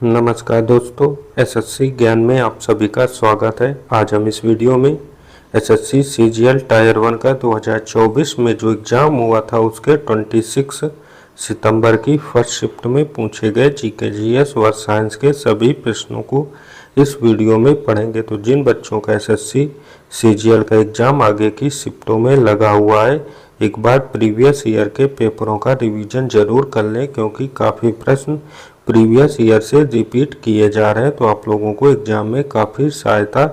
नमस्कार दोस्तों, एसएससी ज्ञान में आप सभी का स्वागत है। आज हम इस वीडियो में एसएससी सीजीएल टायर 1 का 2024 में जो एग्ज़ाम हुआ था उसके 26 सितंबर की फर्स्ट शिफ्ट में पूछे गए जीके जीएस व साइंस के सभी प्रश्नों को इस वीडियो में पढ़ेंगे। तो जिन बच्चों का एसएससी सीजीएल का एग्ज़ाम आगे की शिफ्टों में लगा हुआ है, एक बार प्रीवियस ईयर के पेपरों का रिवीजन जरूर कर लें, क्योंकि काफ़ी प्रश्न प्रीवियस ईयर से रिपीट किए जा रहे हैं, तो आप लोगों को एग्जाम में काफ़ी सहायता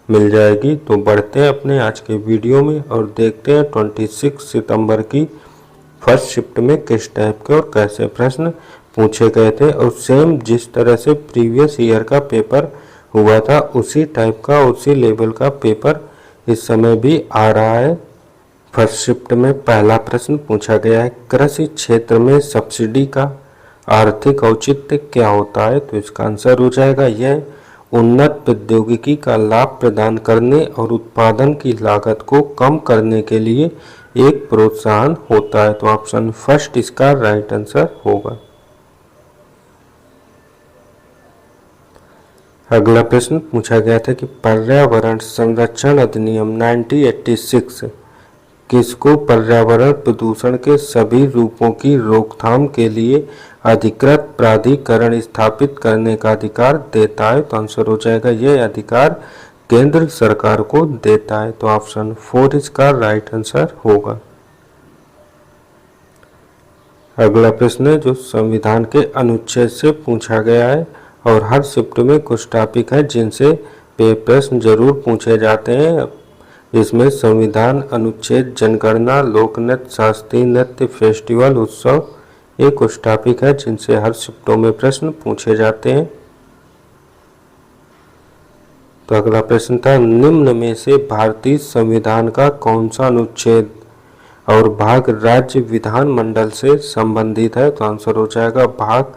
मिल जाएगी। तो बढ़ते हैं अपने आज के वीडियो में और देखते हैं 26 सितंबर की फर्स्ट शिफ्ट में किस टाइप के और कैसे प्रश्न पूछे गए थे। और सेम जिस तरह से प्रीवियस ईयर का पेपर हुआ था उसी टाइप का, उसी लेवल का पेपर इस समय भी आ रहा है। फर्स्ट शिफ्ट में पहला प्रश्न पूछा गया है, कृषि क्षेत्र में सब्सिडी का आर्थिक औचित्य क्या होता है। तो इसका आंसर हो जाएगा यह उन्नत प्रौद्योगिकी का लाभ प्रदान करने और उत्पादन की लागत को कम करने के लिए एक प्रोत्साहन होता है। तो ऑप्शन फर्स्ट इसका राइट आंसर होगा। अगला प्रश्न पूछा गया था कि पर्यावरण संरक्षण अधिनियम 1986 किसको पर्यावरण प्रदूषण के सभी रूपों की रोकथाम के लिए अधिकृत प्राधिकरण स्थापित करने का अधिकार देता है। तो आंसर हो जाएगा यह अधिकार केंद्र सरकार को देता है। तो ऑप्शन 4 इसका राइट आंसर होगा। अगला प्रश्न है जो संविधान के अनुच्छेद से पूछा गया है और हर शिफ्ट में कुछ टॉपिक है जिनसे प्रश्न जरूर पूछे जाते हैं। इसमें संविधान अनुच्छेद, जनगणना, लोकनृत्य, शास्त्रीय नृत्य, फेस्टिवल, उत्सव, ये कुछ टॉपिक है जिनसे हर शिफ्टों में प्रश्न पूछे जाते हैं। तो अगला प्रश्न था, निम्न में से भारतीय संविधान का कौन सा अनुच्छेद और भाग राज्य विधानमंडल से संबंधित है। तो आंसर हो जाएगा भाग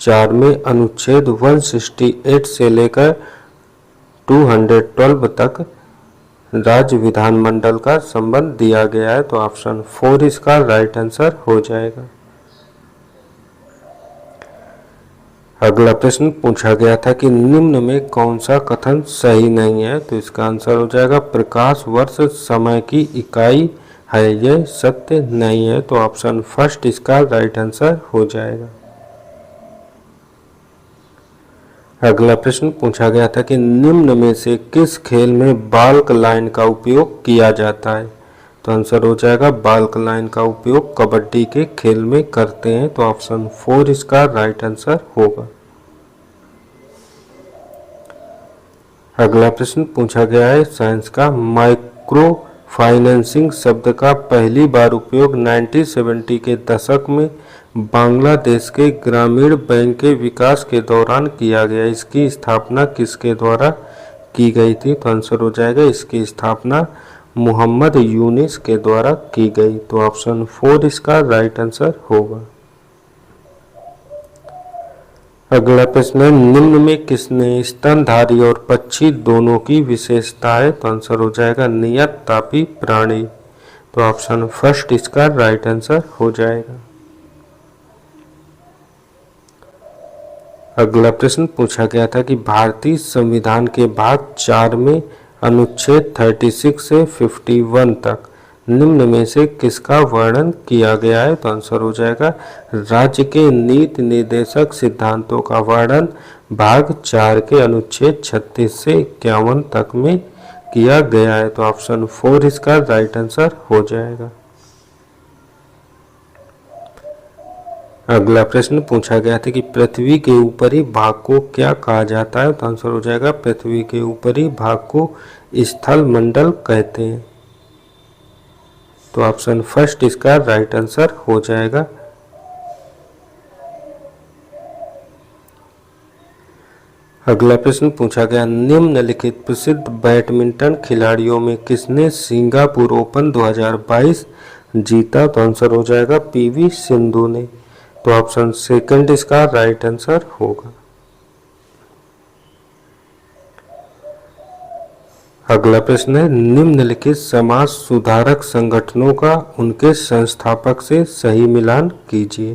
4 में अनुच्छेद 168 से लेकर 212 तक राज्य विधानमंडल का संबंध दिया गया है। तो ऑप्शन 4 इसका राइट आंसर हो जाएगा। अगला प्रश्न पूछा गया था कि निम्न में कौन सा कथन सही नहीं है। तो इसका आंसर हो जाएगा प्रकाश वर्ष समय की इकाई है, यह सत्य नहीं है। तो ऑप्शन फर्स्ट इसका राइट आंसर हो जाएगा। अगला प्रश्न पूछा गया था कि निम्न में से किस खेल में बाल्क लाइन का उपयोग किया जाता है। तो आंसर हो जाएगा बाल्क लाइन का उपयोग कबड्डी के खेल में करते हैं। तो ऑप्शन 4 इसका राइट आंसर होगा। अगला प्रश्न पूछा गया है साइंस का, माइक्रो फाइनेंसिंग शब्द का पहली बार उपयोग 1970 के दशक में बांग्लादेश के ग्रामीण बैंक के विकास के दौरान किया गया। इसकी स्थापना किसके द्वारा की गई थी। तो आंसर हो जाएगा इसकी स्थापना मोहम्मद यूनिस के द्वारा की गई। तो ऑप्शन 4 इसका राइट आंसर होगा। अगला प्रश्न है, निम्न में किसने स्तनधारी और पक्षी दोनों की विशेषता है। तो आंसर हो जाएगा नियत तापी प्राणी। तो ऑप्शन फर्स्ट इसका राइट आंसर हो जाएगा। अगला प्रश्न पूछा गया था कि भारतीय संविधान के भाग 4 में अनुच्छेद 36 से 51 तक निम्न में से किसका वर्णन किया गया है। तो आंसर हो जाएगा राज्य के नीति निर्देशक सिद्धांतों का वर्णन भाग 4 के अनुच्छेद 36 से 51 तक में किया गया है। तो ऑप्शन 4 इसका राइट आंसर हो जाएगा। अगला प्रश्न पूछा गया था कि पृथ्वी के ऊपरी भाग को क्या कहा जाता है। तो आंसर हो जाएगा पृथ्वी के ऊपरी भाग को स्थल मंडल कहते हैं। तो ऑप्शन फर्स्ट इसका राइट आंसर हो जाएगा। अगला प्रश्न पूछा गया, निम्नलिखित प्रसिद्ध बैडमिंटन खिलाड़ियों में किसने सिंगापुर ओपन 2022 जीता। तो आंसर हो जाएगा पीवी सिंधु ने। तो ऑप्शन सेकंड इसका राइट आंसर होगा। अगला प्रश्न है, निम्नलिखित समाज सुधारक संगठनों का उनके संस्थापक से सही मिलान कीजिए।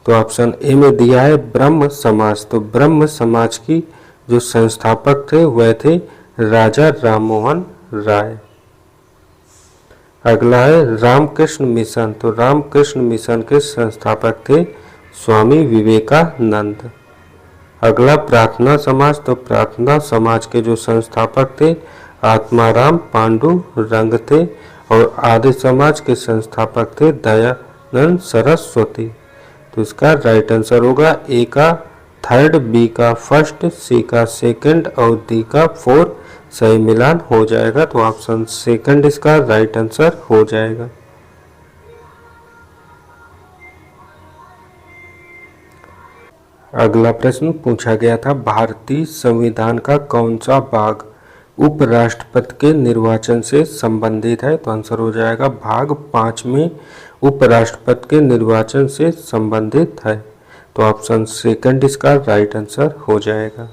तो ऑप्शन ए में दिया है ब्रह्म समाज। तो ब्रह्म समाज की जो संस्थापक थे वह थे राजा राममोहन राय। अगला है रामकृष्ण मिशन। तो रामकृष्ण मिशन के संस्थापक थे स्वामी विवेकानंद। अगला प्रार्थना समाज। तो प्रार्थना समाज के जो संस्थापक थे आत्माराम पांडुरंग थे और आर्य समाज के संस्थापक थे दयानंद सरस्वती। तो इसका राइट आंसर होगा ए का थर्ड, बी का फर्स्ट, सी का सेकंड और डी का फोर्थ सही मिलान हो जाएगा। तो ऑप्शन सेकंड इसका राइट आंसर हो जाएगा। अगला प्रश्न पूछा गया था भारतीय संविधान का कौन सा भाग उपराष्ट्रपति के निर्वाचन से संबंधित है। तो आंसर हो जाएगा भाग 5 में उपराष्ट्रपति के निर्वाचन से संबंधित है। तो ऑप्शन सेकंड इसका राइट आंसर हो जाएगा।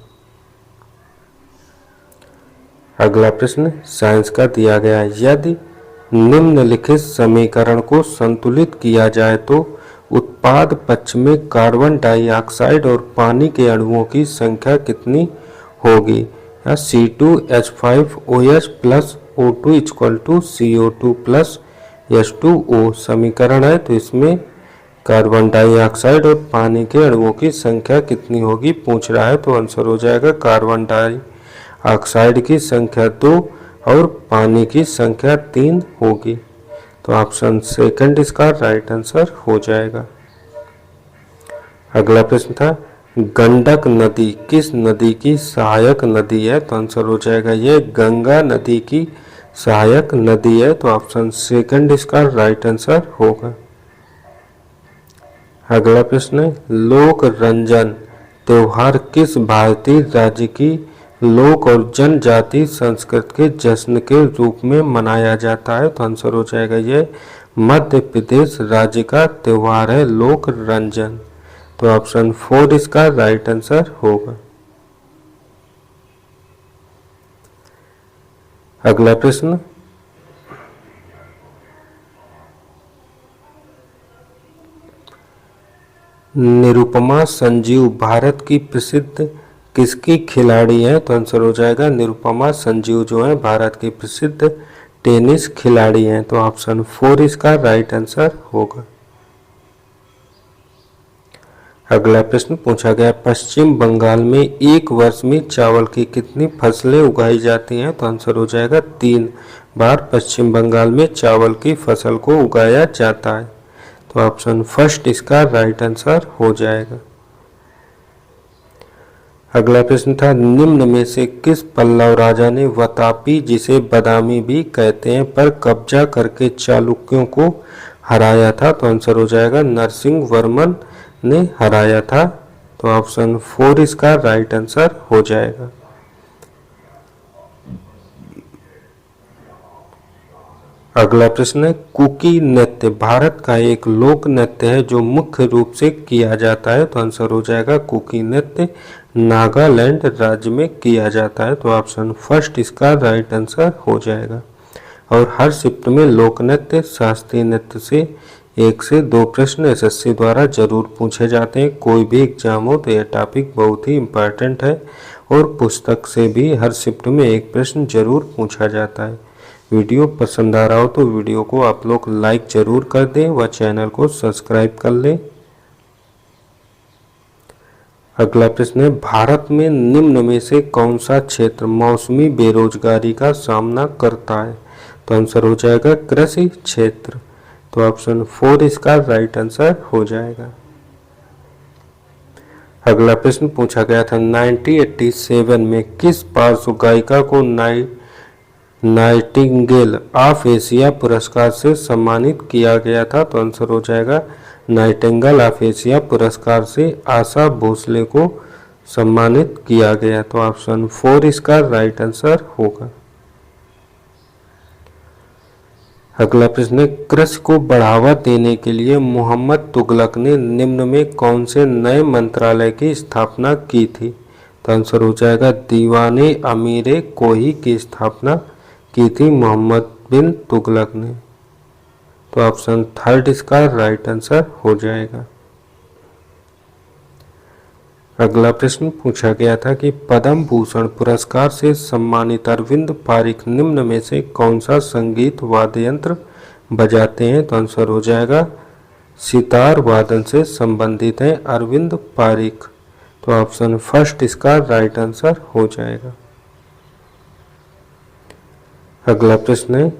अगला प्रश्न साइंस का दिया गया है, यदि निम्नलिखित समीकरण को संतुलित किया जाए तो उत्पाद पक्ष में कार्बन डाइऑक्साइड और पानी के अणुओं की संख्या कितनी होगी। C2H5OH plus O2 equal to CO2 plus H2O समीकरण है। तो इसमें कार्बन डाइऑक्साइड और पानी के अणुओं की संख्या कितनी होगी पूछ रहा है। तो आंसर हो जाएगा कार्बन डाइऑक्साइड की संख्या 2 और पानी की संख्या 3 होगी। तो ऑप्शन सेकंड इसका राइट आंसर हो जाएगा। अगला प्रश्न था गंडक नदी किस नदी की सहायक नदी है। तो आंसर हो जाएगा ये गंगा नदी की सहायक नदी है। तो ऑप्शन सेकंड इसका राइट आंसर होगा। अगला प्रश्न है लोक रंजन त्योहार किस भारतीय राज्य की लोक और जनजाति संस्कृति के जश्न के रूप में मनाया जाता है। तो आंसर हो जाएगा ये मध्य प्रदेश राज्य का त्योहार है लोक रंजन। तो ऑप्शन 4 इसका राइट आंसर होगा। अगला प्रश्न निरुपमा संजीव भारत की प्रसिद्ध किसकी खिलाड़ी है। तो आंसर हो जाएगा निरुपमा संजीव जो है भारत की प्रसिद्ध टेनिस खिलाड़ी हैं। तो ऑप्शन 4 इसका राइट आंसर होगा। अगला प्रश्न पूछा गया पश्चिम बंगाल में एक वर्ष में चावल की कितनी फसलें उगाई जाती हैं। तो आंसर हो जाएगा 3 बार पश्चिम बंगाल में चावल की फसल को उगाया जाता है। तो ऑप्शन फर्स्ट इसका राइट आंसर हो जाएगा। अगला प्रश्न था निम्न में से किस पल्लव राजा ने वतापी जिसे बदामी भी कहते हैं पर कब्जा करके चालुक्यों को हराया था। तो आंसर हो जाएगा नरसिंह वर्मन ने हराया था। तो ऑप्शन 4 इसका राइट आंसर हो जाएगा। अगला प्रश्न है कुकी नृत्य भारत का एक लोक नृत्य है जो मुख्य रूप से किया जाता है। तो आंसर हो जाएगा कुकी नृत्य नागालैंड राज्य में किया जाता है। तो ऑप्शन फर्स्ट इसका राइट आंसर हो जाएगा। और हर शिफ्ट में लोक नृत्य शास्त्रीय नृत्य से 1 से 2 प्रश्न एसएससी द्वारा जरूर पूछे जाते हैं। कोई भी एग्जाम हो तो यह टॉपिक बहुत ही इम्पोर्टेंट है और पुस्तक से भी हर शिफ्ट में 1 प्रश्न जरूर पूछा जाता है। वीडियो पसंद आ रहा हो तो वीडियो को आप लोग लाइक जरूर कर दें व चैनल को सब्सक्राइब कर लें। अगला प्रश्न है भारत में निम्न में से कौन सा क्षेत्र मौसमी बेरोजगारी का सामना करता है। तो आंसर हो जाएगा कृषि क्षेत्र। तो ऑप्शन 4 इसका राइट आंसर हो जाएगा। अगला प्रश्न पूछा गया था 1987 में किस पार्श्व गायिका को नाइटिंगेल ऑफ एशिया पुरस्कार से सम्मानित किया गया था। तो आंसर हो जाएगा नाइटिंगेल ऑफ एशिया पुरस्कार से आशा भोसले को सम्मानित किया गया। तो ऑप्शन 4 इसका राइट आंसर होगा। अगला प्रश्न है कृषि को बढ़ावा देने के लिए मोहम्मद तुगलक ने निम्न में कौन से नए मंत्रालय की स्थापना की थी। तो आंसर हो जाएगा दीवाने अमीरे कोही की स्थापना की थी मोहम्मद बिन तुगलक ने। तो ऑप्शन 3 इसका राइट आंसर हो जाएगा। अगला प्रश्न पूछा गया था कि पद्म भूषण पुरस्कार से सम्मानित अरविंद पारिख निम्न में से कौन सा संगीत वाद्य यंत्र बजाते हैं? तो आंसर हो जाएगा सितार वादन से संबंधित है अरविंद पारिख। तो ऑप्शन फर्स्ट इसका राइट आंसर हो जाएगा। अगला प्रश्न है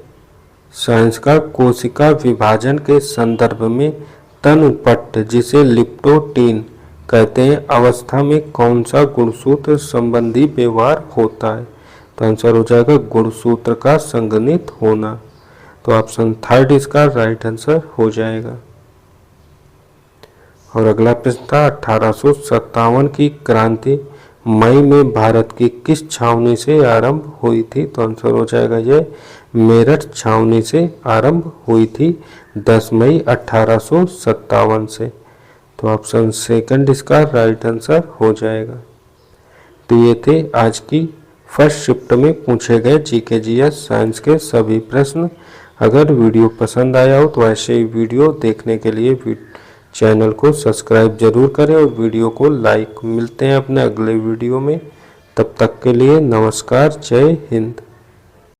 साइंस का कोशिका विभाजन के संदर्भ में तनुपट्ट जिसे लिप्टोटीन कहते हैं अवस्था में कौन सा गुणसूत्र संबंधी व्यवहार होता है? तो आंसर हो जाएगा गुणसूत्र का संघनित होना। तो ऑप्शन थर्ड इसका राइट आंसर हो जाएगा। और अगला प्रश्न था 1857 की क्रांति मई में भारत की किस छावनी से आरंभ हुई थी? तो आंसर हो जाएगा ये मेरठ छावनी से आरंभ हुई थी 10 मई 1857 से। तो ऑप्शन सेकंड इसका राइट आंसर हो जाएगा। तो ये थे आज की फर्स्ट शिफ्ट में पूछे गए जीके जीएस साइंस के सभी प्रश्न। अगर वीडियो पसंद आया हो तो ऐसे ही वीडियो देखने के लिए चैनल को सब्सक्राइब जरूर करें और वीडियो को लाइक। मिलते हैं अपने अगले वीडियो में, तब तक के लिए नमस्कार, जय हिंद।